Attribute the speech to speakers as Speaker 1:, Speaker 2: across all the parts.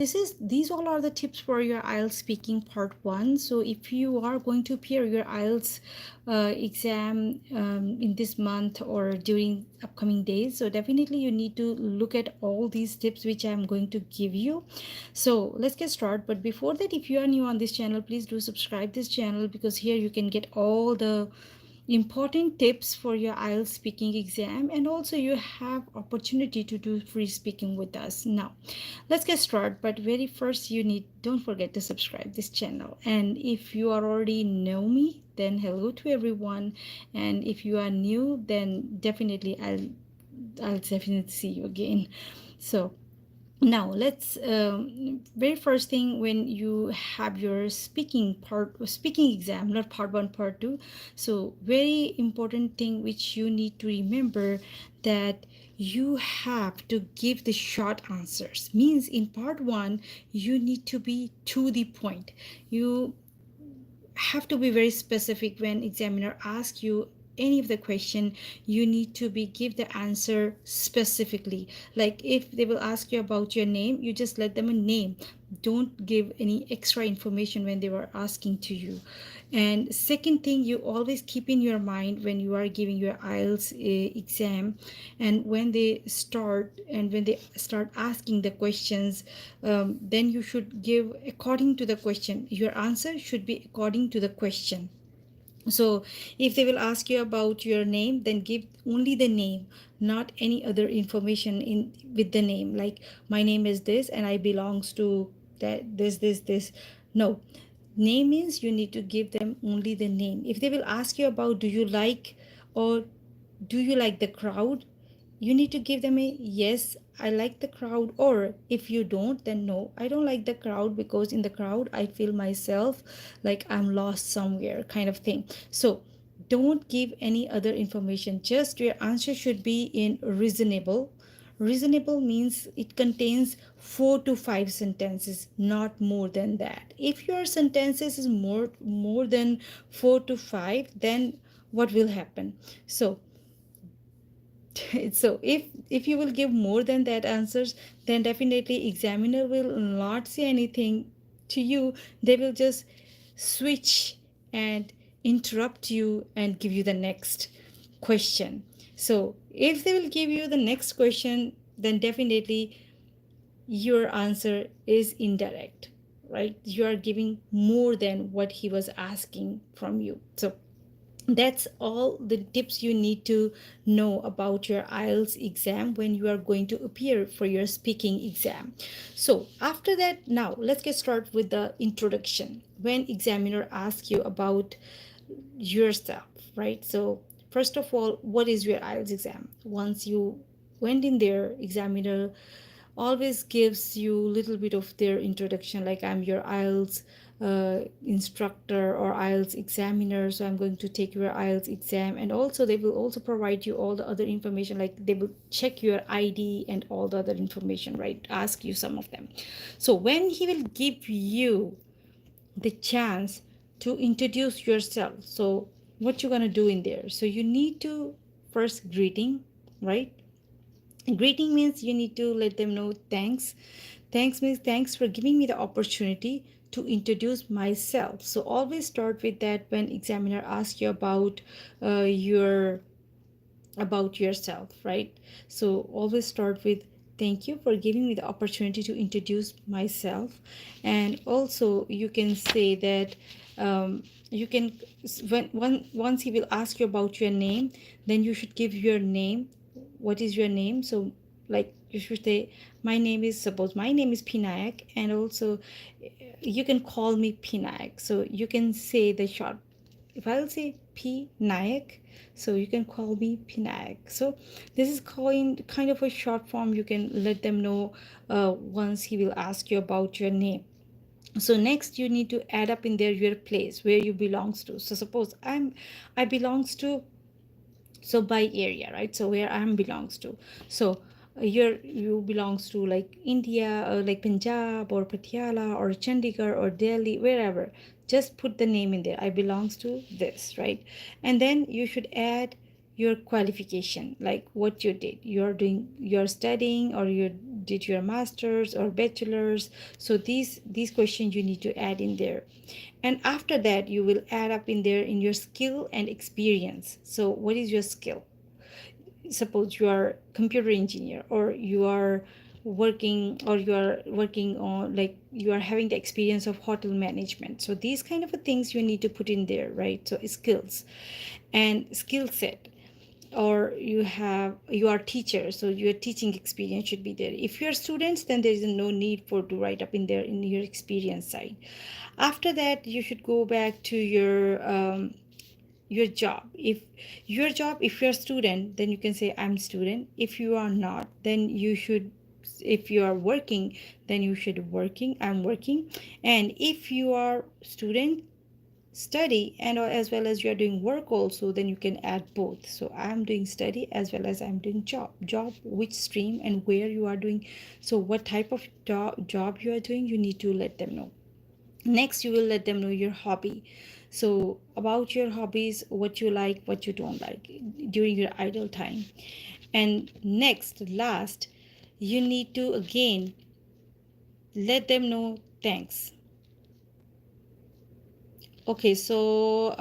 Speaker 1: These all are the tips for your IELTS speaking part 1. So if you are going to appear your IELTS exam in this month or during upcoming days, so definitely you need to look at all these tips which I'm going to give you. So let's get started. But before that, if you are new on this channel, please do subscribe this channel, because here you can get all the important tips for your IELTS speaking exam, and also you have opportunity to do free speaking with us. Now let's get started, but very first you need, don't forget to subscribe this channel. And if you are already know me, then hello to everyone, and if you are new, then definitely I'll definitely see you again. So now let's very first thing, when you have your speaking exam, not part 1 part 2, so very important thing which you need to remember, that you have to give the short answers. Means in part 1 you need to be to the point. You have to be very specific. When examiner asks you any of the question, you need to be give the answer specifically. Like if they will ask you about your name, you just let them a name. Don't give any extra information when they were asking to you. And second thing, you always keep in your mind when you are giving your IELTS exam, and when they start asking the questions, then you should give according to the question. Your answer should be according to the question. So if they will ask you about your name, then give only the name, not any other information in with the name, like my name is this and I belongs to that, this. No, name means you need to give them only the name. If they will ask you about or do you like the crowd, you need to give them a yes, I like the crowd. Or if you don't, then no, I don't like the crowd, because in the crowd I feel myself like I'm lost somewhere, kind of thing. So don't give any other information. Just your answer should be in reasonable. Reasonable means it contains 4 to 5 sentences, not more than that. If your sentences is more than 4 to 5, then what will happen? So so if you will give more than that answers, then definitely examiner will not say anything to you. They will just switch and interrupt you and give you the next question. So if they will give you the next question, then definitely your answer is indirect, right? You are giving more than what he was asking from you. So that's all the tips you need to know about your IELTS exam when you are going to appear for your speaking exam. So after that, now let's get started with the introduction. When examiner asks you about yourself, right? So first of all, what is your IELTS exam? Once you went in there, examiner always gives you a little bit of their introduction, like I'm your IELTS instructor or IELTS examiner, so I'm going to take your IELTS exam. And also they will also provide you all the other information, like they will check your ID and all the other information, right? Ask you some of them. So when he will give you the chance to introduce yourself, so what you're going to do in there, so you need to first greeting, right? Greeting means you need to let them know thanks. Thanks means thanks for giving me the opportunity to introduce myself. So always start with that when examiner asks you your about yourself, right? So always start with thank you for giving me the opportunity to introduce myself. And also you can say that you can once he will ask you about your name, then you should give your name. What is your name? So like you should say, my name is, suppose my name is Pinayak, and also you can call me Pinayak. So you can say the short, if I'll say P Nayak, so you can call me Pinayak. So this is kind of a short form. You can let them know once he will ask you about your name. So next you need to add up in there your place where you belongs to. So suppose I belongs to, so by area, right? So where I belongs to. So you belongs to like India, or like Punjab or Patiala or Chandigarh or Delhi, wherever. Just put the name in there. I belongs to this, right? And then you should add your qualification, like what you did. You're studying, or you're did your master's or bachelor's? So these questions you need to add in there. And after that, you will add up in there in your skill and experience. So what is your skill? Suppose you are computer engineer, or you are working on, like, you are having the experience of hotel management. So these kind of things you need to put in there, right? So skills and skill set. Or you are teacher, so your teaching experience should be there. If you're students, then there is no need for to write up in there in your experience side. After that, you should go back to your job. If you're a student, then you can say I'm student. If you are not, then you should, if you are working, then you should working, I'm working. And if you are student, study, and as well as you are doing work also, then you can add both. So I'm doing study as well as I'm doing job, which stream and where you are doing. So what type of job you are doing, you need to let them know. Next, you will let them know your hobby. So about your hobbies, what you like, what you don't like during your idle time. And next, last, you need to again let them know thanks. Okay, so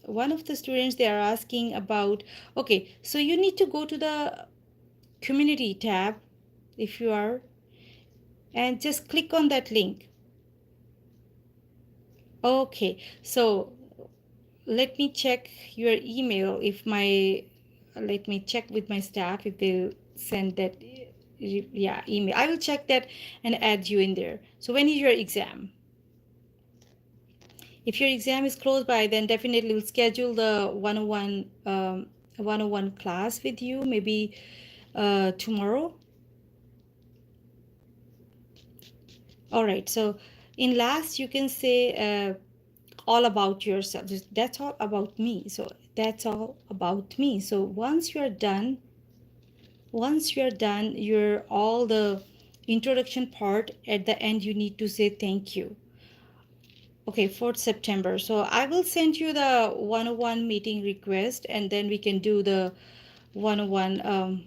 Speaker 1: one of the students, they are asking about, okay, so you need to go to the community tab, if you are, and just click on that link. Okay, so let me check your email. If my Let me check with my staff if they'll send that, yeah, email. I will check that and add you in there. So when is your exam? If your exam is close by, then definitely we'll schedule the 101 class with you, maybe tomorrow. All right, so in last, you can say all about yourself. That's all about me. So that's all about me. So once you're done your all the introduction part, at the end you need to say thank you. Okay, 4th September. So I will send you the 101 meeting request, and then we can do the 101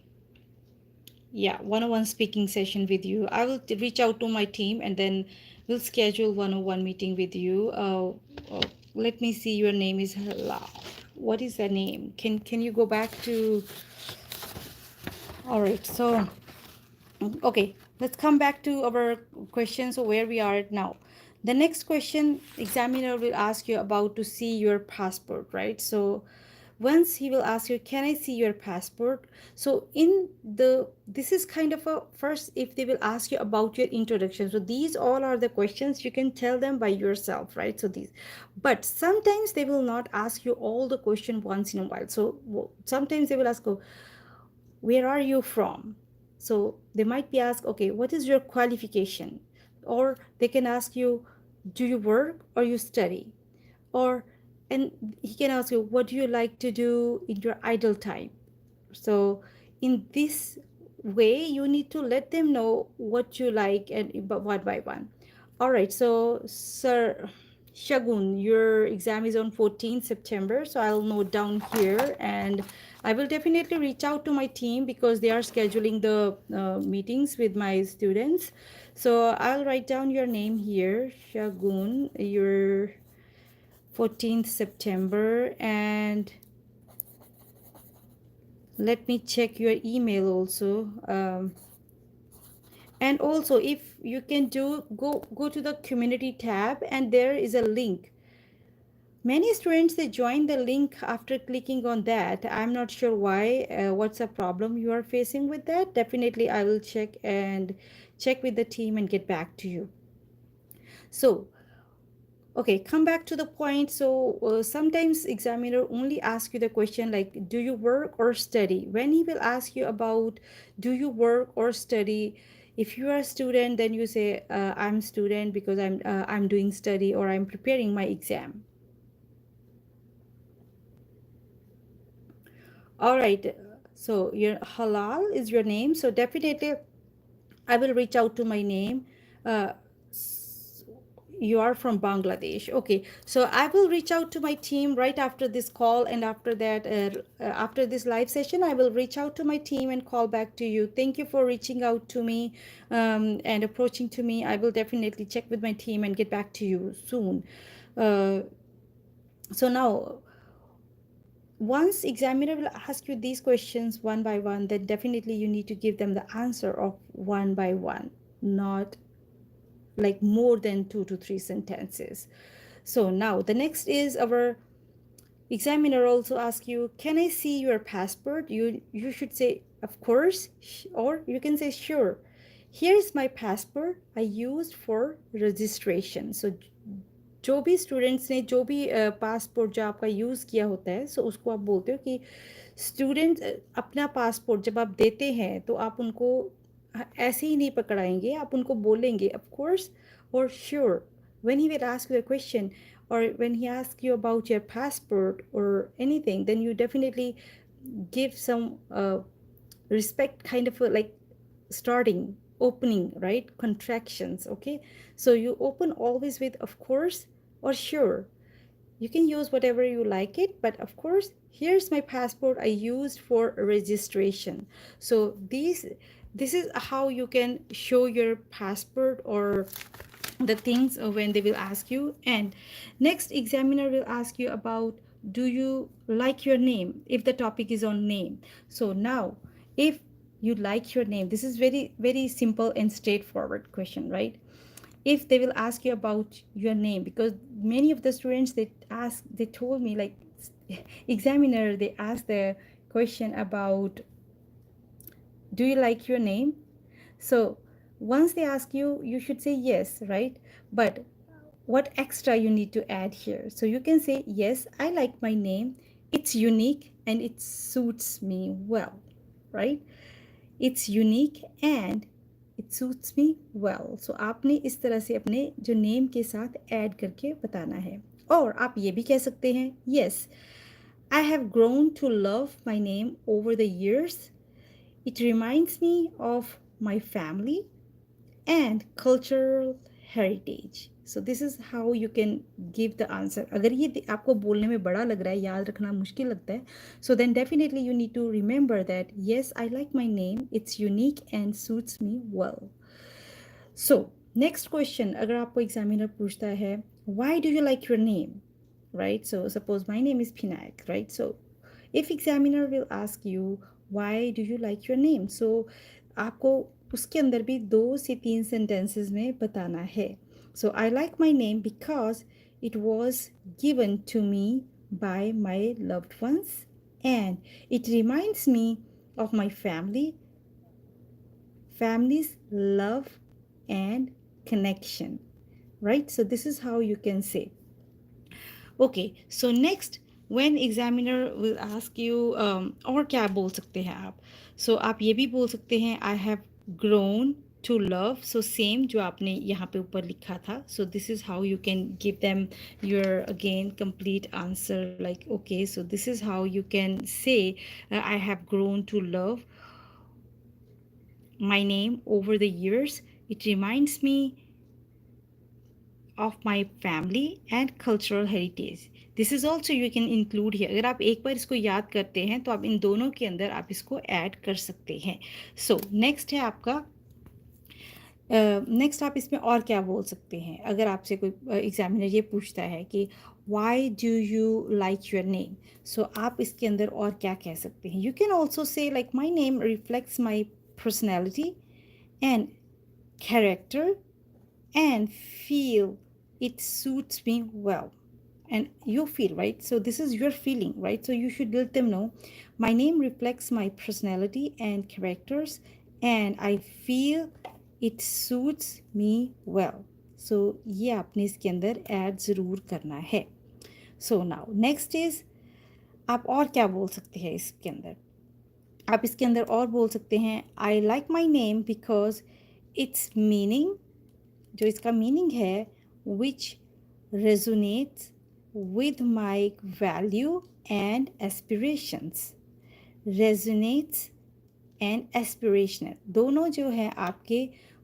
Speaker 1: 101 speaking session with you. I will reach out to my team, and then we'll schedule 101 meeting with you. Let me see, your name is Hala. What is the name? Can you go back to, all right, so okay, let's come back to our questions, so where we are at now. The next question, examiner will ask you about to see your passport, right? So once he will ask you, can I see your passport? So in the, this is kind of a first, if they will ask you about your introduction, so these all are the questions you can tell them by yourself, right? So these, but sometimes they will not ask you all the question once in a while. So sometimes they will ask you, where are you from? So they might be asked, okay, what is your qualification? Or they can ask you, do you work or you study? Or, and he can ask you, what do you like to do in your idle time? So in this way, you need to let them know what you like, and one by one. All right, so Sir Shagun, your exam is on 14th September. So I'll note down here, and I will definitely reach out to my team because they are scheduling the meetings with my students. So I'll write down your name here, Shagun, your 14th September, and let me check your email also. And also, if you can do, go to the community tab, and there is a link. Many students, they join the link after clicking on that. I'm not sure why. What's the problem you are facing with that? Definitely I will check with the team and get back to you. So okay, come back to the point. So sometimes examiner only ask you the question like, do you work or study? When he will ask you about, do you work or study, if you are a student, then you say, I'm student because I'm doing study, or I'm preparing my exam. All right, so your Halal is your name. So definitely I will reach out to my name. uh, you are from Bangladesh. Okay, so I will reach out to my team right after this call, and after that, after this live session, I will reach out to my team and call back to you. Thank you for reaching out to me and approaching to me. I will definitely check with my team and get back to you soon. Uh, so now, once examiner will ask you these questions one by one, then definitely you need to give them the answer of one by one, not like more than 2 to 3 sentences. So now the next is our examiner also ask you, can I see your passport? You should say of course, or you can say sure. Here's my passport I used for registration. So जो भी students ने जो भी passport जो आपका use किया होता है, सो उसको आप बोलते हो कि स्टूडेंट अपना पासपोर्ट जब आप देते हैं तो आप उनको ऐसे ही नहीं पकड़ाएंगे, आप उनको बोलेंगे ऑफ कोर्स और sure when he will ask you a question or when he asks you about your passport or anything, then you definitely give some respect, kind of like starting, opening, right, contractions. Okay, so you open always with of course or sure. You can use whatever you like it, but of course, here's my passport I used for registration. So this is how you can show your passport or the things when they will ask you. And next, examiner will ask you about, do you like your name, if the topic is on name. So now, if you like your name, this is very very simple and straightforward question, right? If they will ask you about your name, because many of the students, they told me like, examiner, they asked the question about, do you like your name? So once they ask you, you should say yes, right? But what extra you need to add here? So you can say, yes, I like my name. It's unique and it suits me well, right? It's unique and it suits me well. So आपने इस तरह से अपने जो name के साथ add करके बताना है. और आप ये भी कह सकते हैं, yes, I have grown to love my name over the years. It reminds me of my family and cultural heritage. So this is how you can give the answer. अगर ये आपको बोलने में बड़ा लग रहा है, याद रखना मुश्किल लगता है, so then definitely you need to remember that yes, I like my name, it's unique and suits me well. So next question, अगर आपको examiner पूछता है, why do you like your name, right? So suppose my name is Pinayak, right? So if examiner will ask you, why do you like your name, so आपको उसके अंदर भी 2 से 3 sentences में बताना है. So I like my name because it was given to me by my loved ones and it reminds me of my family's love and connection, right? So this is how you can say. Okay, so next, when examiner will ask you, और क्या बोल सकते हैं आप? So आप ये भी बोल सकते हैं, I have grown to love. So same जो आपने यहाँ पे ऊपर लिखा था. So this is how you can give them your again complete answer. Like, okay, so this is how you can say, I have grown to love my name over the years. It reminds me of my family and cultural heritage. This is also you can include here. अगर आप एक बार इसको याद करते हैं तो आप इन दोनों के अंदर आप इसको ऐड कर सकते हैं. So next है आपका, नेक्स्ट आप इसमें और क्या बोल सकते हैं? अगर आपसे कोई एग्जामिनर ये पूछता है कि why do you like your name, so आप इसके अंदर और क्या कह सकते हैं? You can also say like, my name reflects my personality and character and feel it suits me well. And you feel, right? So this is your feeling, right? So you should let them know, my name reflects my personality and characters and I feel it suits me well. So ये आपने इसके अंदर add ज़रूर करना है. So now next is, आप और क्या बोल सकते हैं इसके अंदर? आप इसके अंदर और बोल सकते हैं, I like my name because its meaning, जो इसका मीनिंग है, which resonates with my value and aspirations. Resonates and aspirational दोनों जो है आपके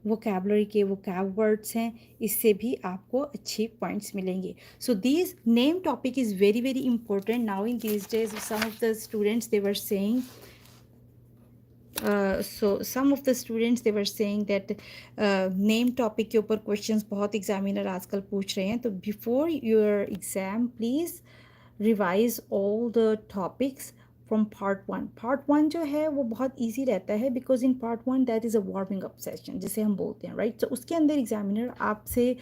Speaker 1: वोकैबलरी के वोकैब वर्ड्स हैं, इससे भी आपको अच्छे पॉइंट्स मिलेंगे. So this name topic is very very important now in these days. Some of the students they were saying, so some of the students they were saying that name topic के ऊपर questions बहुत examiner आजकल पूछ रहे हैं. तो before your exam please revise all the topics from part 1 जो है वो बहुत इजी रहता है, because in part 1 that is a warming up session जिसे हम बोलते हैं, राइट. तो उसके अंदर एग्जामिनर आपसे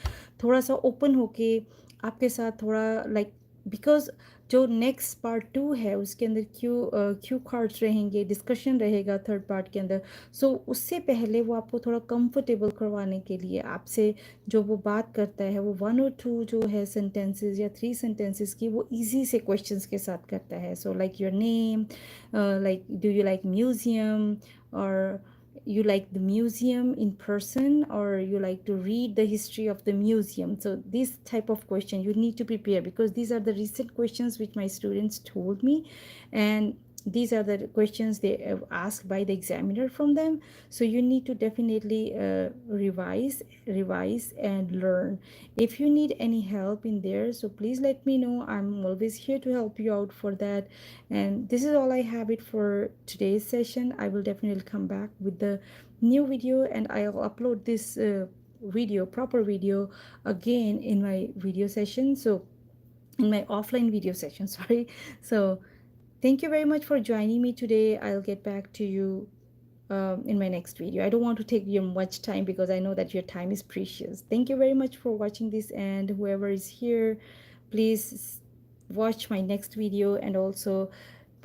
Speaker 1: थोड़ा सा ओपन होके आपके साथ थोड़ा लाइक, बिकॉज जो नेक्स्ट पार्ट 2 है उसके अंदर क्यू कार्ड्स रहेंगे, डिस्कशन रहेगा थर्ड पार्ट के अंदर. सो उससे पहले वो आपको थोड़ा कंफर्टेबल करवाने के लिए आपसे जो वो बात करता है वो 1 और 2 जो है सेंटेंसेस या 3 सेंटेंसेस की वो इजी से क्वेश्चंस के साथ करता है. So like your name, like do you like museum, और you like the museum in person, or you like to read the history of the museum. So this type of question you need to prepare, because these are the recent questions which my students told me, and these are the questions they have asked by the examiner from them. So you need to definitely revise and learn. If you need any help in there, so please let me know. I'm always here to help you out for that. And this is all I have it for today's session. I will definitely come back with the new video, and I'll upload this proper video again in my video session. So in my offline video session, sorry. So thank you very much for joining me today. I'll get back to you in my next video. I don't want to take you much time because I know that your time is precious. Thank you very much for watching this, and whoever is here, please watch my next video, and also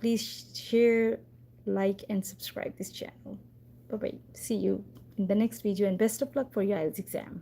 Speaker 1: please share, like, and subscribe this channel. Bye bye. See you in the next video, and best of luck for your IELTS exam.